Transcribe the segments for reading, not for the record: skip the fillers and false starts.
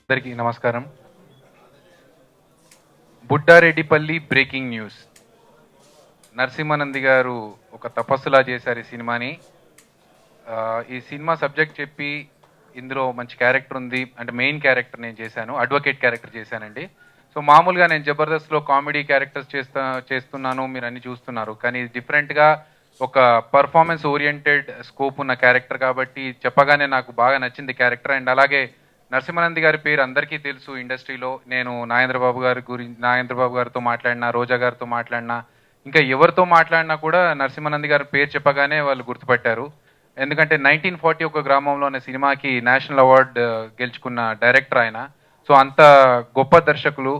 అందరికీ నమస్కారం. Buddareddipalli breaking news. Narasimha Nandi గారు ఒక తపస్సులా చేశారు ఈ సినిమాని. ఈ సినిమా సబ్జెక్ట్ చెప్పి ఇందులో మంచి క్యారెక్టర్ ఉంది, అంటే మెయిన్ క్యారెక్టర్ నేను చేశాను, అడ్వకేట్ క్యారెక్టర్ చేశానండి. సో మామూలుగా నేను జబర్దస్త్లో కామెడీ క్యారెక్టర్స్ చేస్తున్నాను, మీరు అన్ని చూస్తున్నారు. కానీ డిఫరెంట్గా ఒక పర్ఫార్మెన్స్ ఓరియంటెడ్ స్కోప్ ఉన్న క్యారెక్టర్ కాబట్టి చెప్పగానే నాకు బాగా నచ్చింది క్యారెక్టర్. అండ్ అలాగే నరసింహానంది గారి పేరు అందరికీ తెలుసు ఇండస్ట్రీలో. నేను నాగేంద్ర బాబు గారితో మాట్లాడినా, రోజా గారితో మాట్లాడినా, ఇంకా ఎవరితో మాట్లాడినా కూడా నరసింహానంది గారి పేరు చెప్పగానే వాళ్ళు గుర్తుపట్టారు. ఎందుకంటే 1940 ఒక గ్రామంలో అనే సినిమాకి నేషనల్ అవార్డు గెలుచుకున్న డైరెక్టర్ ఆయన. సో అంత గొప్ప దర్శకులు.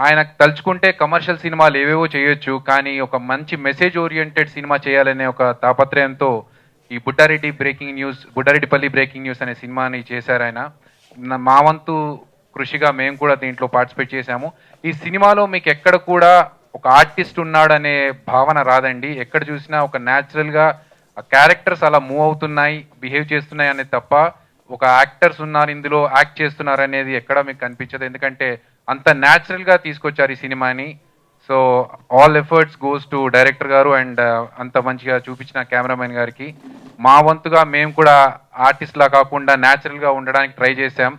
ఆయన తలుచుకుంటే కమర్షియల్ సినిమాలు ఏవేవో చేయొచ్చు, కానీ ఒక మంచి మెసేజ్ ఓరియంటెడ్ సినిమా చేయాలనే ఒక తాపత్రయంతో ఈ బుడ్డారెడ్డిపల్లి బ్రేకింగ్ న్యూస్ అనే సినిమాని చేశారు ఆయన. మా వంతు కృషిగా మేము కూడా దీంట్లో పార్టిసిపేట్ చేశాము. ఈ సినిమాలో మీకు ఎక్కడ కూడా ఒక ఆర్టిస్ట్ ఉన్నాడనే భావన రాదండి. ఎక్కడ చూసినా ఒక న్యాచురల్గా ఆ క్యారెక్టర్స్ అలా మూవ్ అవుతున్నాయి, బిహేవ్ చేస్తున్నాయి అనేది తప్ప ఒక యాక్టర్స్ ఉన్నారు ఇందులో యాక్ట్ చేస్తున్నారు అనేది ఎక్కడ మీకు కనిపించదు. ఎందుకంటే అంత న్యాచురల్గా తీసుకొచ్చారు ఈ సినిమాని. So all efforts goes to director గారు అండ్ అంత మంచిగా చూపించిన కెమెరామెన్ గారికి. మా వంతుగా మేము కూడా ఆర్టిస్ట్లా కాకుండా న్యాచురల్గా ఉండడానికి ట్రై చేశాం.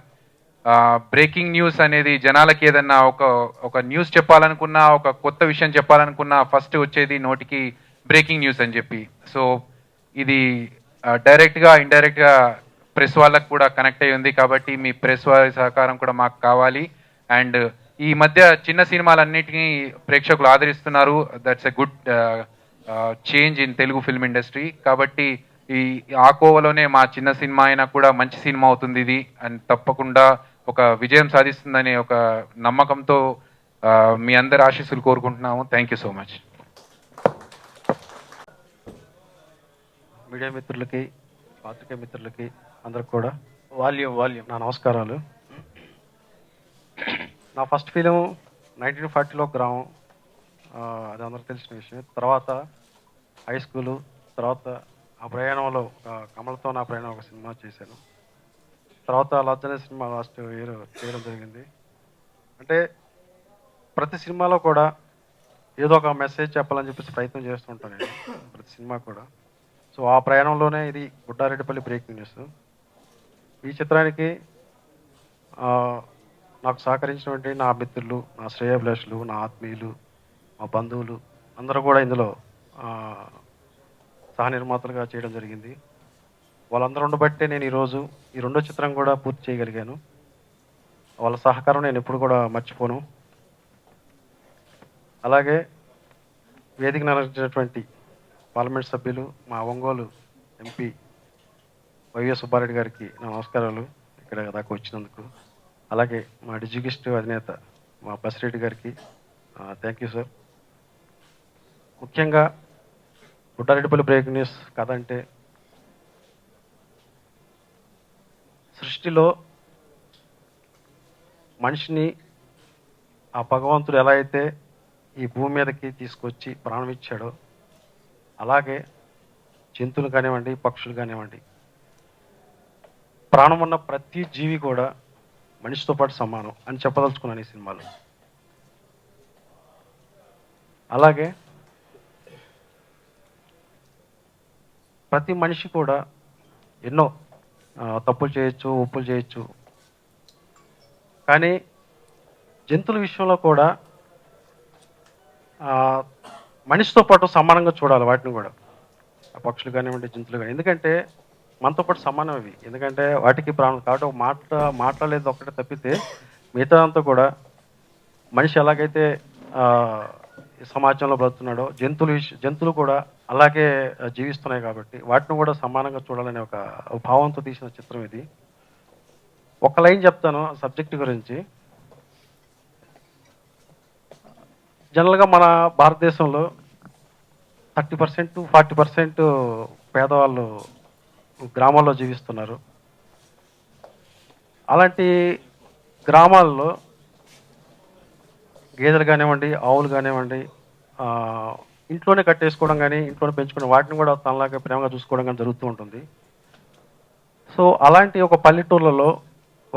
బ్రేకింగ్ న్యూస్ అనేది జనాలకి ఏదన్నా ఒక న్యూస్ చెప్పాలనుకున్నా, ఒక కొత్త విషయం చెప్పాలనుకున్నా ఫస్ట్ వచ్చేది నోటికి బ్రేకింగ్ న్యూస్ అని చెప్పి. సో ఇది డైరెక్ట్గా ఇండైరెక్ట్గా ప్రెస్ వాళ్ళకు కూడా కనెక్ట్ అయ్యి ఉంది. కాబట్టి మీ ప్రెస్ వారి సహకారం కూడా మాకు కావాలి. అండ్ ఈ మధ్య చిన్న సినిమాలన్నిటినీ ప్రేక్షకులు ఆదరిస్తున్నారు. That's a good change in Telugu film industry. కాబట్టి ఈ ఆ కోవలోనే మా చిన్న సినిమా అయినా కూడా మంచి సినిమా అవుతుంది ఇది, అండ్ తప్పకుండా ఒక విజయం సాధిస్తుందనే ఒక నమ్మకంతో మీ అందరి ఆశీస్సులు కోరుకుంటున్నాము. Thank you so much. Media మిత్రులకి, పాత్రికేయ మిత్రులకి అందరికి కూడా వాల్యూమ్ నా నమస్కారాలు. నా ఫస్ట్ ఫిలిం 1940లో గ్రామం, అది అందరికి తెలిసిన విషయం. తర్వాత హై స్కూలు, తర్వాత ఆ ప్రయాణంలో కమల్తో నా ప్రయాణం ఒక సినిమా చేశాను. తర్వాత లజ్జనే సినిమా లాస్ట్ ఇయర్ చేయడం జరిగింది. అంటే ప్రతి సినిమాలో కూడా ఏదో ఒక మెసేజ్ చెప్పాలని చెప్పేసి ప్రయత్నం చేస్తుంటాను నేను ప్రతి సినిమా కూడా. సో ఆ ప్రయాణంలోనే ఇది బుడ్డారెడ్డిపల్లి బ్రేకింగ్ న్యూస్. ఈ చిత్రానికి నాకు సహకరించినటువంటి నా మిత్రులు, నా శ్రేయోభిలాషులు, నా ఆత్మీయులు, మా బంధువులు అందరూ కూడా ఇందులో సహ నిర్మాతలుగా చేయడం జరిగింది. వాళ్ళందరూ ఉండబట్టే నేను ఈరోజు ఈ రెండో చిత్రం కూడా పూర్తి చేయగలిగాను. వాళ్ళ సహకారం నేను ఎప్పుడు కూడా మర్చిపోను. అలాగే వేదిక నడిచినటువంటి పార్లమెంట్ సభ్యులు, మా ఒంగోలు ఎంపీ వైఎస్ సుబ్బారెడ్డి గారికి నా నమస్కారాలు ఇక్కడ దాకా వచ్చినందుకు. అలాగే మా డిజిగిస్ట్ అధినేత మా బసిరెడ్డి గారికి థ్యాంక్ యూ సార్. ముఖ్యంగా బుడ్డారెడ్డిపల్లి బ్రేకింగ్ న్యూస్ కథ అంటే, సృష్టిలో మనిషిని ఆ భగవంతుడు ఎలా అయితే ఈ భూమి మీదకి తీసుకొచ్చి ప్రాణం ఇచ్చాడో, అలాగే జంతువులు కానివ్వండి, పక్షులు కానివ్వండి, ప్రాణం ఉన్న ప్రతి జీవి కూడా మనిషితో పాటు సమానం అని చెప్పదలుచుకున్నాను ఈ సినిమాలో. అలాగే ప్రతి మనిషి కూడా ఎన్నో తప్పులు చేయొచ్చు, ఒప్పులు చేయొచ్చు. కానీ జంతువుల విషయంలో కూడా మనిషితో పాటు సమానంగా చూడాలి వాటిని కూడా, ఆ పక్షులు కానివ్వండి, జంతువులు కానీ. ఎందుకంటే మనతో పాటు సమానం అవి. ఎందుకంటే వాటికి ప్రాణం కాబట్టి ఒక మాట్లాడలేదు ఒక్కటే తప్పితే మిగతా అంతా కూడా మనిషి ఎలాగైతే సమాజంలో బ్రతున్నాడో జంతువులు కూడా అలాగే జీవిస్తున్నాయి. కాబట్టి వాటిని కూడా సమానంగా చూడాలనే ఒక భావంతో తీసిన చిత్రం ఇది. ఒక లైన్ చెప్తాను సబ్జెక్ట్ గురించి. జనరల్గా మన భారతదేశంలో 30% 40% పేదవాళ్ళు గ్రామాల్లో జీవిస్తున్నారు. అలాంటి గ్రామాల్లో గేదెలు కానివ్వండి, ఆవులు కానివ్వండి, ఇంట్లోనే కట్టేసుకోవడం కానీ, ఇంట్లోనే పెంచుకోవడం, వాటిని కూడా తనలాగా ప్రేమగా చూసుకోవడం కానీ జరుగుతూ ఉంటుంది. సో అలాంటి ఒక పల్లెటూర్లలో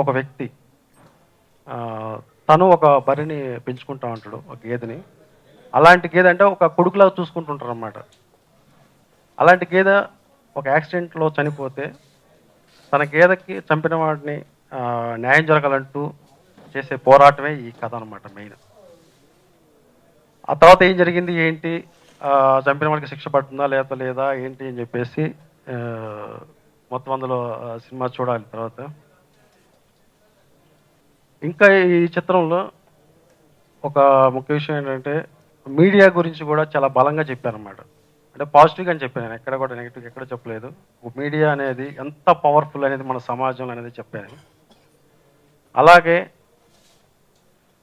ఒక వ్యక్తి ఆ, తను ఒక బర్రెని పెంచుకుంటా ఉంటాడు, ఒక గేదెని. అలాంటి గేదె అంటే ఒక కొడుకులా చూసుకుంటుంటారు అన్నమాట. అలాంటి గేదె ఒక యాక్సిడెంట్లో చనిపోతే తన గేదెకి చంపిన వాడిని న్యాయం జరగాలంటూ చేసే పోరాటమే ఈ కథ అనమాట మెయిన్. ఆ తర్వాత ఏం జరిగింది ఏంటి, చంపిన వాడికి శిక్ష పడుతుందా లేదా లేదా ఏంటి అని చెప్పేసి ఆ, మొత్తం అందులో సినిమా చూడాలి తర్వాత. ఇంకా ఈ చిత్రంలో ఒక ముఖ్య విషయం ఏంటంటే మీడియా గురించి కూడా చాలా బలంగా చెప్పారన్నమాట. అంటే పాజిటివ్గా అని చెప్పాను, నేను ఎక్కడ కూడా నెగిటివ్ ఎక్కడ చెప్పలేదు. మీడియా అనేది ఎంత పవర్ఫుల్ అనేది మన సమాజంలో అనేది చెప్పాను. అలాగే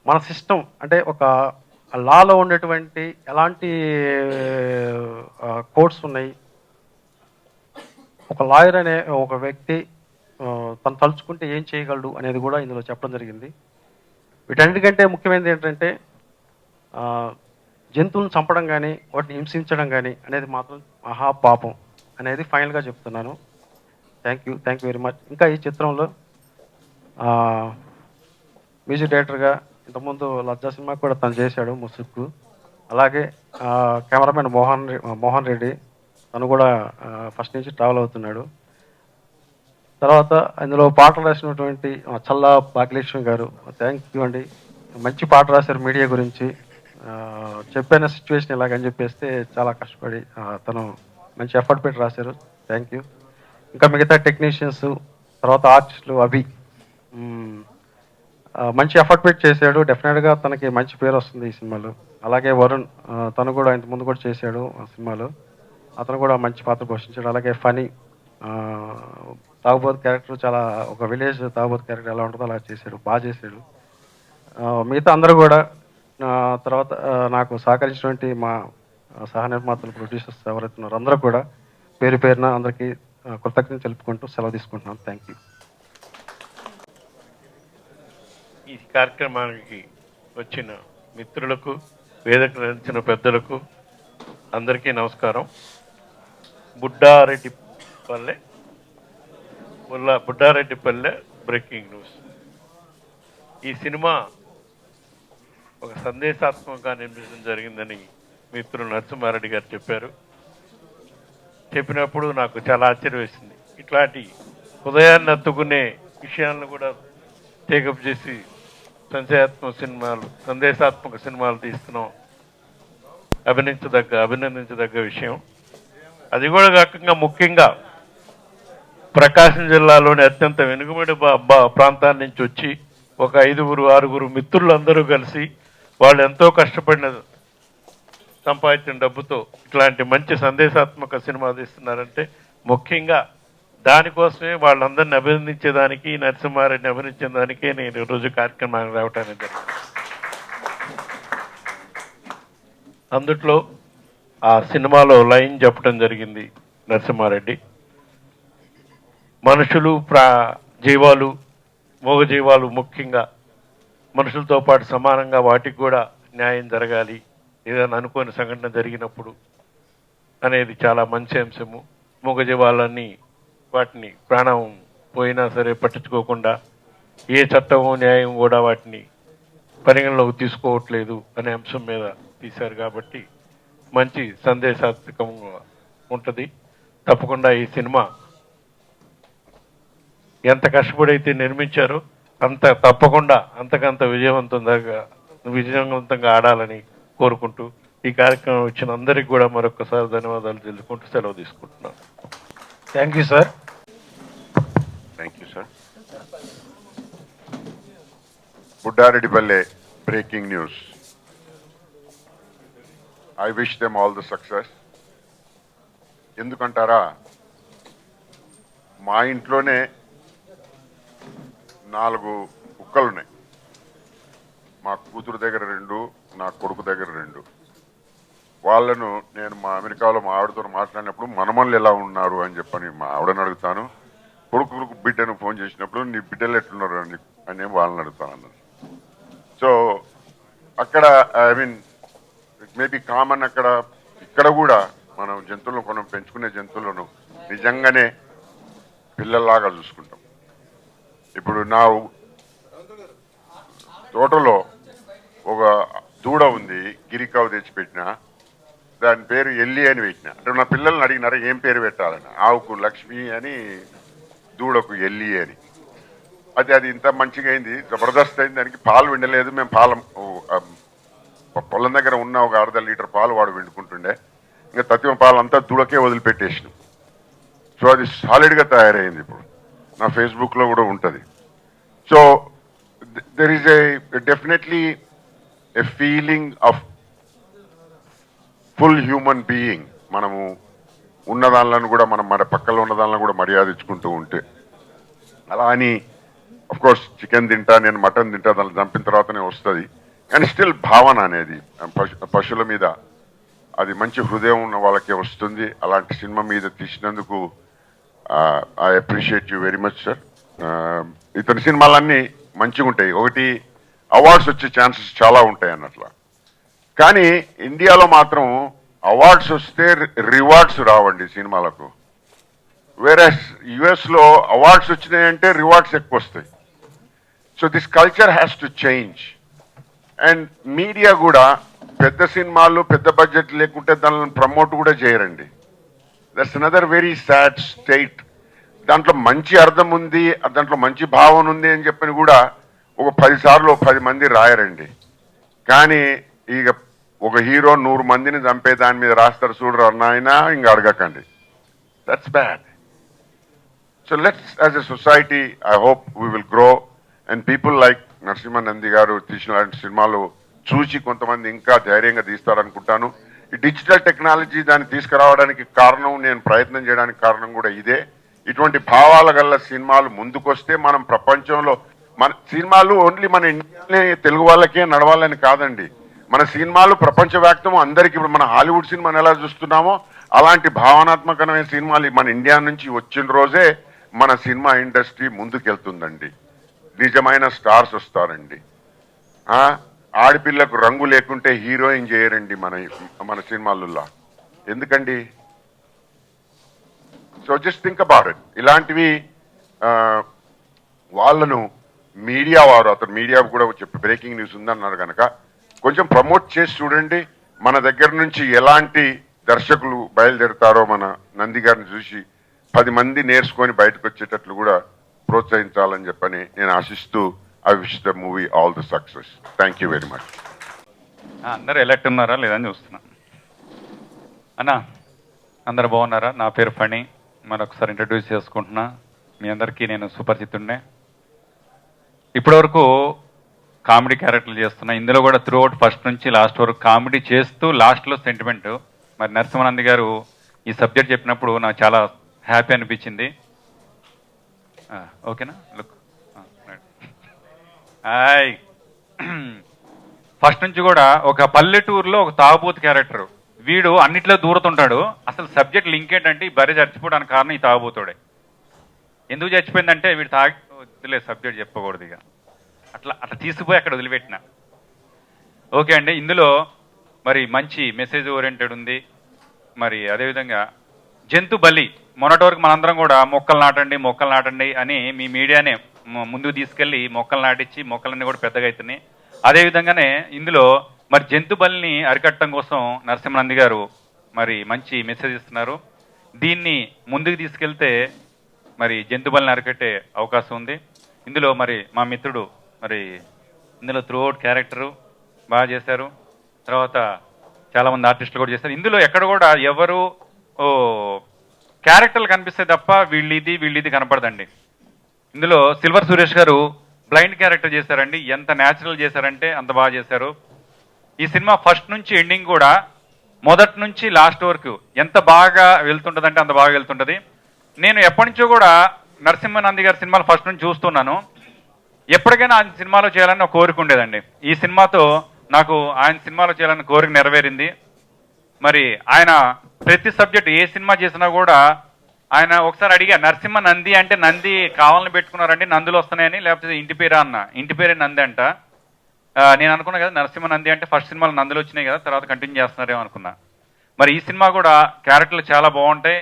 మన సిస్టమ్ అంటే ఒక లాలో ఉండేటువంటి ఎలాంటి కోడ్స్ ఉన్నాయి, ఒక లాయర్ అనే ఒక వ్యక్తి తను తలుచుకుంటే ఏం చేయగలడు అనేది కూడా ఇందులో చెప్పడం జరిగింది. వీటన్నిటికంటే ముఖ్యమైనది ఏంటంటే ఆ, జంతువులను చంపడం కానీ వాటిని హింసించడం కానీ అనేది మాత్రం మహాపాపం అనేది ఫైనల్గా చెప్తున్నాను. Thank you very much. ఇంకా ఈ చిత్రంలో ఆ, మ్యూజిక్ డైరెక్టర్గా ఇంతకుముందు లజ్జా సినిమా కూడా తను చేశాడు ముసుక్కు. అలాగే కెమెరామెన్ మోహన్ రెడ్డి, తను కూడా ఫస్ట్ నుంచి ట్రావెల్ అవుతున్నాడు. తర్వాత ఇందులో పాటలు రాసినటువంటి చల్లా భాగ్యలక్ష్మి గారు, థ్యాంక్ యూ అండి. మంచి పాట రాశారు మీడియా గురించి. ఆ, చెప్పిన సిచ్యువేషన్ ఇలాగని చెప్పేస్తే చాలా కష్టపడి తను మంచి ఎఫర్ట్ పెట్టి రాశారు. Thank you. ఇంకా మిగతా టెక్నీషియన్స్, తర్వాత ఆర్టిస్టులు అభి మంచి ఎఫర్ట్ పెట్టి చేశాడు. డెఫినెట్గా తనకి మంచి పేరు వస్తుంది ఈ సినిమాలో. అలాగే వరుణ్, తను కూడా ఇంతకుముందు కూడా చేశాడు ఆ సినిమాలో, అతను కూడా మంచి పాత్ర పోషించాడు. అలాగే ఫనీ, తాగుబోతు క్యారెక్టర్ చాలా, ఒక విలేజ్ తాగుబోతు క్యారెక్టర్ ఎలా ఉంటుందో అలా చేశాడు, బాగా చేశాడు. మిగతా అందరూ కూడా తర్వాత నాకు సహకరించినటువంటి మా సహ నిర్మాతలు, ప్రొడ్యూసర్స్ ఎవరైతే ఉన్నారో అందరూ కూడా పేరు పేరున అందరికీ కృతజ్ఞతలు తెలుపుకుంటూ సెలవు తీసుకుంటున్నాను. Thank you. ఈ కార్యక్రమానికి వచ్చిన మిత్రులకు, వేదిక నడిచిన పెద్దలకు అందరికీ నమస్కారం. బుడ్డారెడ్డిపల్లె బ్రేకింగ్ న్యూస్. ఈ సినిమా ఒక సందేశాత్మకంగా నిర్మించడం జరిగిందని మిత్రులు నరసింహారెడ్డి గారు చెప్పారు. చెప్పినప్పుడు నాకు చాలా ఆశ్చర్యం వేసింది. ఇట్లాంటి హృదయాన్ని అత్తుకునే విషయాలను కూడా టేకప్ చేసి సందేశాత్మక సినిమాలు తీస్తున్నాం. అభినందించదగ్గ విషయం. అది కూడా కాకుండా ముఖ్యంగా ప్రకాశం జిల్లాలోని అత్యంత వెనుకబడి ప్రాంతాల నుంచి వచ్చి ఒక 5-6 మిత్రులందరూ కలిసి వాళ్ళు ఎంతో కష్టపడిన సంపాదించిన డబ్బుతో ఇట్లాంటి మంచి సందేశాత్మక సినిమా తీస్తున్నారంటే ముఖ్యంగా దానికోసమే వాళ్ళందరినీ అభినందించేదానికి, నరసింహారెడ్డిని అభినందించేదానికే నేను ఈరోజు కార్యక్రమానికి రావటానికి జరిగింది. అందుట్లో ఆ సినిమాలో లైన్ చెప్పడం జరిగింది నరసింహారెడ్డి. మనుషులు, జీవాలు, మూగజీవాలు ముఖ్యంగా మనుషులతో పాటు సమానంగా వాటికి కూడా న్యాయం జరగాలి ఏదైనా అనుకోని సంఘటన జరిగినప్పుడు అనేది చాలా మంచి అంశము. మూగజీవాలన్నీ వాటిని ప్రాణం పోయినా సరే పట్టించుకోకుండా ఏ చట్టము న్యాయం కూడా వాటిని పరిగణలోకి తీసుకోవట్లేదు అనే అంశం మీద తీశారు కాబట్టి మంచి సందేశాత్మకంగా ఉంటుంది. తప్పకుండా ఈ సినిమా ఎంత కష్టపడైతే నిర్మించారో తప్పకుండా అంతకంత విజయవంతంగా ఆడాలని కోరుకుంటూ ఈ కార్యక్రమం వచ్చిన అందరికీ కూడా మరొకసారి ధన్యవాదాలు తెలుసుకుంటూ సెలవు తీసుకుంటున్నాను. Thank you sir. Thank you, sir. Buddharedipalli breaking news. I wish them all the success. ఎందుకంటారా, మా ఇంట్లోనే 4 కుక్కలున్నాయి. మా కూతురు దగ్గర 2, నా కొడుకు దగ్గర 2. వాళ్ళను నేను మా అమెరికాలో మా ఆవిడతో మాట్లాడినప్పుడు మనమల్ని ఎలా ఉన్నారు అని చెప్పని మా ఆవిడని అడుగుతాను. కొడుకు బిడ్డను ఫోన్ చేసినప్పుడు నీ బిడ్డలు ఎట్లున్నారు అని వాళ్ళని అడుగుతాను అన్నది. సో అక్కడ I mean it may be common. ఇక్కడ కూడా మనం జంతువులను పెంచుకునే జంతువులను నిజంగానే పిల్లల్లాగా చూసుకుంటాం. ఇప్పుడు తోటలో ఒక దూడ ఉంది, గిరికావు తెచ్చిపెట్టిన, దాని పేరు ఎల్లి అని పెట్టిన. అంటే నా పిల్లల్ని అడిగినారా ఏం పేరు పెట్టాలని. ఆవుకు లక్ష్మి అని, దూడకు ఎల్లి అని. అది ఇంత మంచిగా అయింది, జబర్దస్త్ అయింది. దానికి పాలు విండలేదు. మేము పొలం దగ్గర ఉన్న ఒక 1/2 లీటర్ పాలు వాడు విండుకుంటుండే. ఇంకా తత్వం పాలు అంతా దూడకే వదిలిపెట్టేసినాం. సో అది సాలిడ్గా తయారైంది. ఇప్పుడు నా ఫేస్బుక్లో కూడా ఉంటుంది. So there is definitely a feeling of full human being. మనము ఉన్నదానిలను కూడా మనం మన పక్కలో ఉన్నదానిలను కూడా మర్యాద ఇచ్చుకుంటూ ఉంటే, అలా అని కోర్స్ చికెన్ తింటా, నేను మటన్ తింటా, దాన్ని చంపిన తర్వాతనే వస్తుంది. కానీ స్టిల్ భావన అనేది పశువుల మీద అది మంచి హృదయం ఉన్న వాళ్ళకే వస్తుంది. అలాంటి సినిమా మీద తీసినందుకు I appreciate you very much sir. ఇతని సినిమాలన్నీ మంచిగా ఉంటాయి. ఒకటి అవార్డ్స్ వచ్చే ఛాన్సెస్ చాలా ఉంటాయి అన్నట్ల. కానీ ఇండియాలో మాత్రం అవార్డ్స్ వస్తే రివార్డ్స్ రావండి సినిమాలకు. వేరే యుఎస్లో అవార్డ్స్ వచ్చినాయంటే రివార్డ్స్ ఎక్కువ వస్తాయి. So this culture has to change. And media కూడా పెద్ద సినిమాలు పెద్ద బడ్జెట్ లేకుంటే దానిని ప్రమోట్ కూడా చేయరండి. That's another very sad state. దాంట్లో మంచి అర్థం ఉంది, దాంట్లో మంచి భావన ఉంది అని చెప్పని కూడా ఒక 10 సార్లు 10 మంది రాయరండి. కానీ ఇక ఒక హీరో 100 మందిని చంపే దాని మీద రాస్తారు చూడరు అన్నాయినా ఇంకా అడగకండి. That's bad. So let's as a society I hope we will grow and people like Narasimhanandi గారు తీసిన సినిమాలు చూసి కొంతమంది ఇంకా ధైర్యంగా తీస్తారనుకుంటాను. ఈ డిజిటల్ టెక్నాలజీ దాన్ని తీసుకురావడానికి కారణం, నేను ప్రయత్నం చేయడానికి కారణం కూడా ఇదే. ఇటువంటి భావాల గల సినిమాలు ముందుకొస్తే మనం ప్రపంచంలో మన సినిమాలు ఓన్లీ మన ఇండియానే తెలుగు వాళ్ళకే నడవాలని కాదండి. మన సినిమాలు ప్రపంచవ్యాప్తం అందరికీ, ఇప్పుడు మన హాలీవుడ్ సినిమాని ఎలా చూస్తున్నామో అలాంటి భావనాత్మకమైన సినిమాలు మన ఇండియా నుంచి వచ్చిన రోజే మన సినిమా ఇండస్ట్రీ ముందుకెళ్తుందండి. నిజమైన స్టార్స్ వస్తారండి. ఆడపిల్లకు రంగు లేకుంటే హీరోయిన్ చేయరండి మన సినిమాలలో. ఎందుకండి? So just think about it. ఇలాంటివి వాళ్ళను మీడియా వారు, అతను మీడియా కూడా చెప్పి బ్రేకింగ్ న్యూస్ ఉందన్నారు కనుక కొంచెం ప్రమోట్ చేసి చూడండి. మన దగ్గర నుంచి ఎలాంటి దర్శకులు బయలుదేరుతారో మన నంది గారిని చూసి 10 మంది నేర్చుకొని బయటకు వచ్చేటట్లు కూడా ప్రోత్సహించాలని చెప్పని నేను ఆశిస్తూ I wish the movie all the success. Thank you very much. అందరూ ఎలక్ట్ ఉన్నారా లేదని చూస్తున్నా. అన్నా అందరు బాగున్నారా? నా పేరు ఫణి. మరొకసారి ఇంట్రడ్యూస్ చేసుకుంటున్నా. మీ అందరికీ నేను సుపరిచితుడినే. ఇప్పటివరకు కామెడీ క్యారెక్టర్లు చేస్తున్నా. ఇందులో కూడా త్రూ అవుట్ ఫస్ట్ నుంచి లాస్ట్ వరకు కామెడీ చేస్తూ లాస్ట్లో సెంటిమెంట్. మరి నరసింహానంది గారు ఈ సబ్జెక్ట్ చెప్పినప్పుడు నాకు చాలా హ్యాపీ అనిపించింది. ఓకేనా? Look hi. ఫస్ట్ నుంచి కూడా ఒక పల్లెటూరులో ఒక తాగుబోతు క్యారెక్టర్. వీడు అన్నిట్లో దూరుతుంటాడు. అసలు సబ్జెక్ట్ లింక్ ఏంటంటే ఈ భార్య చచ్చిపోవడానికి కారణం ఈ తాగుబోతుడే. ఎందుకు చచ్చిపోయిందంటే వీడు వదిలేదు, సబ్జెక్ట్ చెప్పకూడదు ఇక. అట్లా తీసుకుపోయి అక్కడ వదిలిపెట్టిన. ఓకే అండి. ఇందులో మరి మంచి మెసేజ్ ఓరియంటెడ్ ఉంది. మరి అదేవిధంగా జంతు బలి, మొన్నటి వరకు మనందరం కూడా మొక్కలు నాటండి అని మీ మీడియానే ముందుకు తీసుకెళ్లి మొక్కలు నాటించి మొక్కలన్నీ కూడా పెద్దగా అవుతున్నాయి. అదేవిధంగానే ఇందులో మరి జంతు బలిని అరికట్టడం కోసం నరసింహానంది గారు మరి మంచి మెసేజ్ ఇస్తున్నారు. దీన్ని ముందుకు తీసుకెళ్తే మరి జంతు బలిని అరికట్టే అవకాశం ఉంది. ఇందులో మరి మా మిత్రుడు మరి ఇందులో త్రూఅవుట్ క్యారెక్టరు బాగా చేశారు. తర్వాత చాలామంది ఆర్టిస్టులు కూడా చేశారు. ఇందులో ఎక్కడ కూడా ఎవరు క్యారెక్టర్లు కనిపిస్తే తప్ప వీళ్ళిది కనపడదండి. ఇందులో సిల్వర్ సురేష్ గారు బ్లైండ్ క్యారెక్టర్ చేశారండి. ఎంత న్యాచురల్ చేశారంటే అంత బాగా చేశారు. ఈ సినిమా ఫస్ట్ నుంచి ఎండింగ్ కూడా మొదటి నుంచి లాస్ట్ వరకు ఎంత బాగా వెళ్తుంటుందంటే అంత బాగా వెళ్తుంటుంది. నేను ఎప్పటి నుంచో కూడా నరసింహానంది గారి సినిమాలు ఫస్ట్ నుంచి చూస్తున్నాను. ఎప్పటికైనా ఆయన సినిమాలో చేయాలని ఒక కోరిక ఉండేదండి. ఈ సినిమాతో నాకు ఆయన సినిమాలో చేయాలని కోరిక నెరవేరింది. మరి ఆయన ప్రతి సబ్జెక్ట్ ఏ సినిమా చేసినా కూడా ఆయన ఒకసారి అడిగా, నరసింహానంది అంటే నంది కావాలని పెట్టుకున్నారండి, నందులు వస్తున్నాయని, లేకపోతే ఇంటి పేరా అన్న. ఇంటి పేరే నంది అంట. నేను అనుకున్నా కదా నరసింహానంది అంటే ఫస్ట్ సినిమాలు నందులు వచ్చినాయి కదా, తర్వాత కంటిన్యూ చేస్తున్నారేమో అనుకున్నా. మరి ఈ సినిమా కూడా క్యారెక్టర్లు చాలా బాగుంటాయి.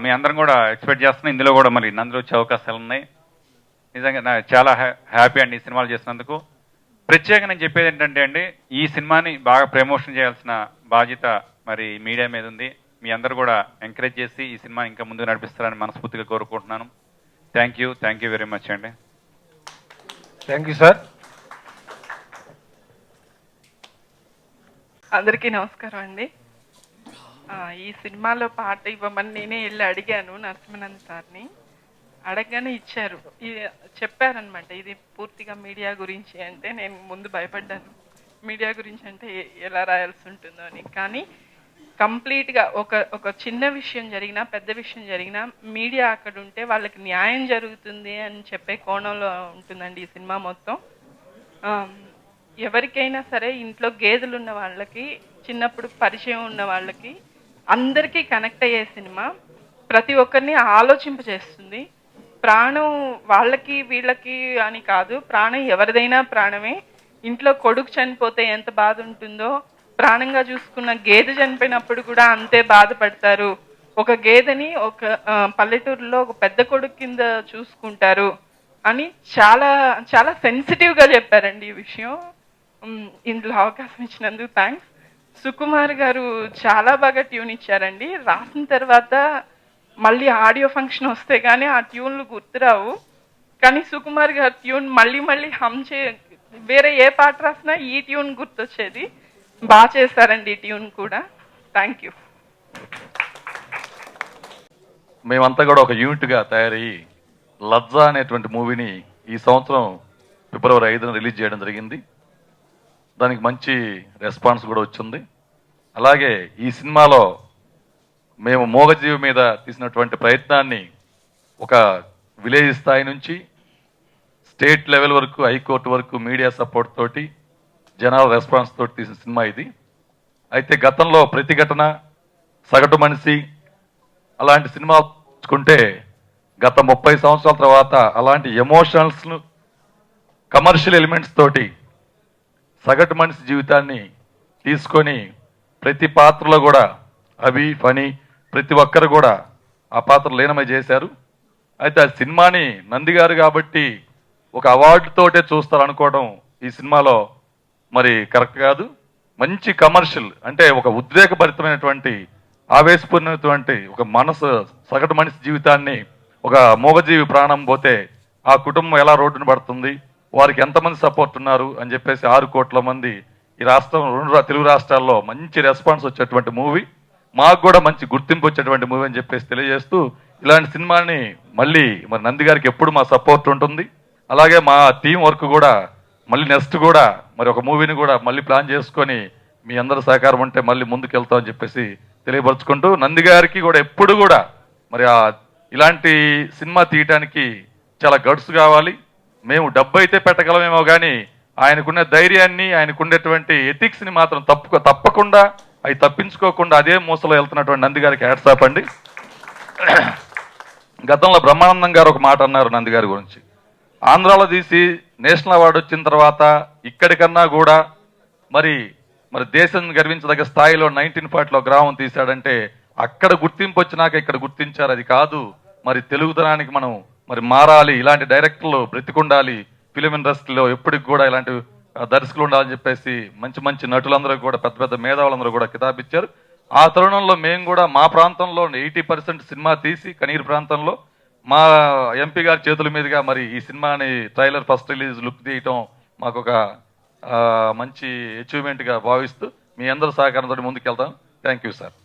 మీ అందరం కూడా ఎక్స్పెక్ట్ చేస్తున్నాం. ఇందులో కూడా మరి నందులు వచ్చే అవకాశాలు ఉన్నాయి. నిజంగా నాకు చాలా హ్యాపీ అండి ఈ సినిమాలు చేసినందుకు. ప్రత్యేకంగా నేను చెప్పేది ఏంటంటే అండి, ఈ సినిమాని బాగా ప్రమోషన్ చేయాల్సిన బాధ్యత మరి మీడియా మీద ఉంది. మీ అందరూ కూడా ఎంకరేజ్ చేసి ఈ సినిమా ఇంకా ముందుకు నడిపిస్తారని మనస్ఫూర్తిగా కోరుకుంటున్నాను. థ్యాంక్ యూ వెరీ మచ్ అండి. Thank you sir. అందరికీ నమస్కారం అండి. ఈ సినిమాలో పాట ఇవ్వమని నేనే వెళ్ళి అడిగాను నరసింహానంద్ సార్ని. అడగగానే ఇచ్చారు. చెప్పారనమాట, ఇది పూర్తిగా మీడియా గురించి. అంటే నేను ముందు భయపడ్డాను, మీడియా గురించి అంటే ఎలా రాయాల్సి ఉంటుందో అని. కానీ కంప్లీట్గా ఒక చిన్న విషయం జరిగినా పెద్ద విషయం జరిగినా మీడియా అక్కడ ఉంటే వాళ్ళకి న్యాయం జరుగుతుంది అని చెప్పే కోణంలో ఉంటుందండి ఈ సినిమా మొత్తం. ఎవరికైనా సరే ఇంట్లో గేదెలు ఉన్న వాళ్ళకి, చిన్నప్పుడు పరిచయం ఉన్న వాళ్ళకి అందరికీ కనెక్ట్ అయ్యే సినిమా. ప్రతి ఒక్కరిని ఆలోచింపజేస్తుంది. ప్రాణం వాళ్ళకి వీళ్ళకి అని కాదు, ప్రాణం ఎవరిదైనా ప్రాణమే. ఇంట్లో కొడుకు చనిపోతే ఎంత బాధ ఉంటుందో ప్రాణంగా చూసుకున్న గేదె చనిపోయినప్పుడు కూడా అంతే బాధపడతారు. ఒక గేదెని ఒక పల్లెటూరులో ఒక పెద్ద కొడుకు కింద చూసుకుంటారు అని చాలా చాలా సెన్సిటివ్గా చెప్పారండి ఈ విషయం. ఇందులో అవకాశం ఇచ్చినందుకు థ్యాంక్స్. సుకుమార్ గారు చాలా బాగా ట్యూన్ ఇచ్చారండి. రాసిన తర్వాత మళ్ళీ ఆడియో ఫంక్షన్ వస్తే కానీ ఆ ట్యూన్లు గుర్తురావు. కానీ సుకుమార్ గారు ట్యూన్ మళ్ళీ వేరే ఏ పాట రాసినా ఈ ట్యూన్ గుర్తొచ్చేది. బాగా చేశారండి ఈ ట్యూన్ కూడా. Thank you. మేమంతా కూడా ఒక యూనిట్గా తయారయ్యి లజ్జా అనేటువంటి మూవీని ఈ సంవత్సరం ఫిబ్రవరి 5న రిలీజ్ చేయడం జరిగింది. దానికి మంచి రెస్పాన్స్ కూడా వచ్చింది. అలాగే ఈ సినిమాలో మేము మోగజీవి మీద తీసినటువంటి ప్రయత్నాన్ని ఒక విలేజ్ స్థాయి నుంచి స్టేట్ లెవెల్ వరకు, హైకోర్టు వరకు మీడియా సపోర్ట్ తోటి, జనాల రెస్పాన్స్ తోటి తీసిన సినిమా ఇది. అయితే గతంలో ప్రతిఘటన, సగటు మనిషి అలాంటి సినిమా చూసుకుంటే గత 30 సంవత్సరాల తర్వాత అలాంటి ఎమోషనల్స్ను కమర్షియల్ ఎలిమెంట్స్ తోటి సగటు మనిషి జీవితాన్ని తీసుకొని ప్రతి పాత్రలో కూడా ఫనీ ప్రతి ఒక్కరు కూడా ఆ పాత్ర లీనమై చేశారు. అయితే ఆ సినిమాని నంది గారు కాబట్టి ఒక అవార్డుతోటే చూస్తారు అనుకోవడం ఈ సినిమాలో మరి కరెక్ట్ కాదు. మంచి కమర్షియల్, అంటే ఒక ఉద్రేకభరితమైనటువంటి ఆవేశపూర్ణమైనటువంటి ఒక సగటు మనిషి జీవితాన్ని, ఒక మూగజీవి ప్రాణం పోతే ఆ కుటుంబం ఎలా రోడ్డున పడుతుంది, వారికి ఎంతమంది సపోర్ట్ ఉన్నారు అని చెప్పేసి 6 కోట్ల మంది ఈ రాష్ట్రం 2 తెలుగు రాష్ట్రాల్లో మంచి రెస్పాన్స్ వచ్చేటువంటి మూవీ, మాకు కూడా మంచి గుర్తింపు వచ్చేటువంటి మూవీ అని చెప్పేసి తెలియజేస్తూ, ఇలాంటి సినిమాని మళ్ళీ మరి నంది గారికి ఎప్పుడు మా సపోర్ట్ ఉంటుంది. అలాగే మా టీం వర్క్ కూడా మళ్ళీ నెక్స్ట్ కూడా మరి ఒక మూవీని కూడా మళ్ళీ ప్లాన్ చేసుకొని మీ అందరి సహకారం ఉంటే మళ్ళీ ముందుకు వెళ్తామని చెప్పేసి తెలియపరుచుకుంటూ, నంది గారికి కూడా ఎప్పుడు కూడా మరి ఇలాంటి సినిమా తీయటానికి చాలా గడ్స్ కావాలి. మేము డబ్బు అయితే పెట్టగలమేమో కానీ ఆయనకున్న ధైర్యాన్ని, ఆయనకుండేటువంటి ఎథిక్స్ని మాత్రం తప్పకుండా అవి తప్పించుకోకుండా అదే మూసలో వెళ్తున్నటువంటి నంది గారికి హ్యాట్స్ ఆఫ్ అండి. గతంలో బ్రహ్మానందం గారు ఒక మాట అన్నారు నంది గారి గురించి. ఆంధ్రాలో తీసి నేషనల్ అవార్డు వచ్చిన తర్వాత ఇక్కడికన్నా కూడా మరి దేశం గర్వించదగ్గ స్థాయిలో 1940లో గ్రామం తీశాడంటే అక్కడ గుర్తింపు వచ్చినాక ఇక్కడ గుర్తించారు. అది కాదు, మరి తెలుగుతనానికి మనం మరి మారాలి, ఇలాంటి డైరెక్టర్లు బ్రతికుండాలి, ఫిలిం ఇండస్ట్రీలో ఎప్పటికి కూడా ఇలాంటి దర్శకులు ఉండాలని చెప్పేసి మంచి నటులందరూ కూడా, పెద్ద మేధావులందరూ కూడా కితాబిచ్చారు. ఆ తరుణంలో మేము కూడా మా ప్రాంతంలో 80% సినిమా తీసి కనీరు ప్రాంతంలో మా ఎంపీ గారి చేతుల మీదుగా మరి ఈ సినిమాని ట్రైలర్ ఫస్ట్ రిలీజ్ లుక్ తీయటం మాకు ఒక మంచి అచీవ్మెంట్గా భావిస్తూ మీ అందరి సహకారంతో ముందుకు వెళ్తాం. Thank you sir.